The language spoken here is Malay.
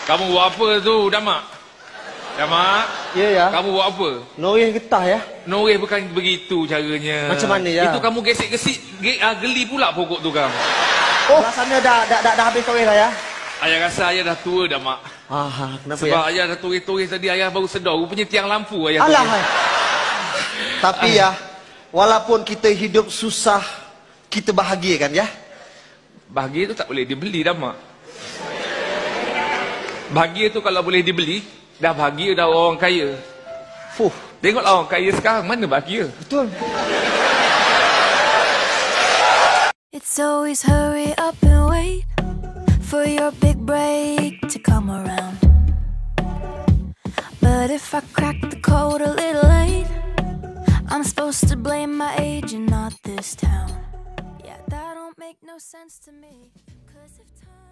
Kamu buat apa tu, Damak? Damak? Ya, ya. Kamu buat apa? Noreh getah ya. Noreh bukan begitu caranya. Macam mana ya? Itu kamu gesek-gesik, geli pula pokok tu kamu. Oh, rasanya dah habis noreh lah ya. Ayah rasa ayah dah tua dah, Mak. Kenapa Sebab ya? ayah dah turis-turis tadi, ayah baru sedar. Rupanya tiang lampu ayah. Alah. Tapi ya, walaupun kita hidup susah, kita bahagia kan ya? Bahagia tu tak boleh dibeli dah, Mak. Bahagia tu kalau boleh dibeli, dah bahagia dah orang kaya. Tengoklah orang kaya sekarang, mana bahagia? Betul. It's always hurry up and wait for your big break to come around. But if I crack the code a little late, I'm supposed to blame my age and not this town. Yeah, that don't make no sense to me. 'Cause if time